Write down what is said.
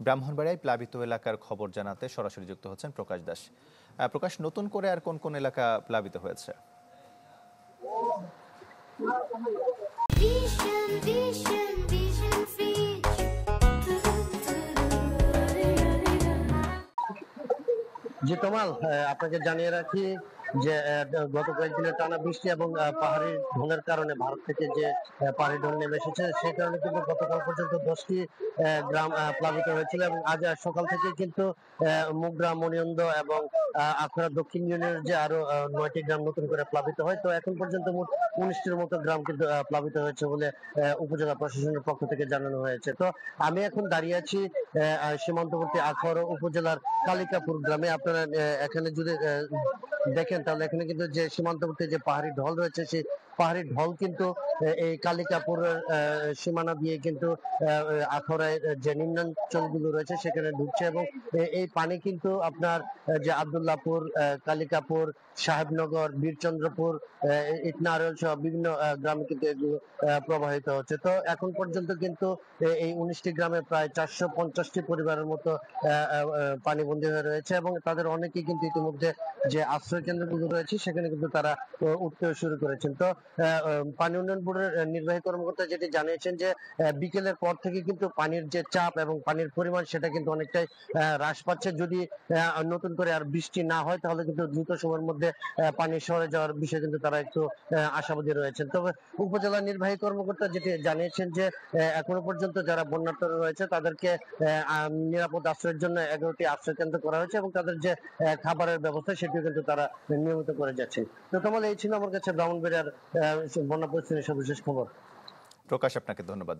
ব্রাহ্মণবাড়িয়ায় প্লাবিত এলাকার খবর জানাতে সরাসরি যুক্ত হচ্ছেন প্রকাশ দাস। প্রকাশ, নতুন করে আর কোন কোন এলাকা প্লাবিত হয়েছে? জি তমাল, আপনাকে জানিয়ে রাখি যে গত কয়েকদিনের টানা বৃষ্টি এবং পাহাড়ি ঢলের কারণে ভারত থেকে যে পাহাড়ি ঢল নেমে এসেছে, সেই কারণে কিন্তু গতকাল পর্যন্ত 10টি গ্রাম প্লাবিত হয়েছিল এবং আজ সকাল থেকে কিন্তু মুগরা, মনিন্দ এবং আখড়া দক্ষিণ ইউনিয়নের যে আরো 9টি গ্রাম নতুন করে প্লাবিত হয়। তো এখন পর্যন্ত মোট 19টির মতো গ্রাম কিন্তু প্লাবিত হয়েছে বলে উপজেলা প্রশাসনের পক্ষ থেকে জানানো হয়েছে। তো আমি এখন দাঁড়িয়ে আছি সীমান্তবর্তী আখাউড়া উপজেলার কালিকাপুর গ্রামে। আপনারা এখানে যদি দেখেন তাহলে এখানে কিন্তু যে সীমান্তবর্তী যে পাহাড়ি ঢল রয়েছে, সেই পাহাড়ি ঢল কিন্তু এই কালিকাপুরের সীমানা দিয়ে কিন্তু আখাউড়ায় যে নিম্নাঞ্চল গুলো রয়েছে সেখানে ঢুকছে এবং এই পানি কিন্তু আপনার যে আব্দুল্লাহপুর, কালিকাপুর, সাহেবনগর, বীরচন্দ্রপুর, ইটনারল সহ বিভিন্ন গ্রামে কিন্তু এগুলো প্রবাহিত হচ্ছে। তো এখন পর্যন্ত কিন্তু এই 19টি গ্রামে প্রায় 450টি পরিবারের মতো পানিবন্দী হয়ে রয়েছে এবং তাদের অনেকেই কিন্তু ইতিমধ্যে যে আশ্রয় কেন্দ্রগুলো রয়েছে সেখানে কিন্তু তারা উঠতে শুরু করেছেন। তো পানি উন্নয়ন বোর্ডের নির্বাহী কর্মকর্তা যেটি জানিয়েছেন যে বিকেলের পর থেকে কিন্তু পানির যে চাপ এবং পানির পরিমাণ সেটা কিন্তু অনেকটাই হ্রাস পাচ্ছে। যদি নতুন করে আর বৃষ্টি না হয় তাহলে কিন্তু দ্রুত সময়ের মধ্যে পানি সরে যাওয়ার বিষয়ে কিন্তু তারা একটু আশাবাদী রয়েছেন। তবে উপজেলা নির্বাহী কর্মকর্তা যেটি জানিয়েছেন যে এখনো পর্যন্ত যারা বন্যার্ত রয়েছে তাদেরকে নিরাপদ আশ্রয়ের জন্য 11টি আশ্রয় কেন্দ্র করা হয়েছে এবং তাদের যে খাবারের ব্যবস্থা সেটিও কিন্তু তারা নিয়মিত করে যাচ্ছে। তো তোমার এই ছিল আমার কাছে ব্রাহ্মণবাড়িয়ার বন্যা পরিস্থিতির সর্বশেষ খবর। প্রকাশ, আপনাকে ধন্যবাদ।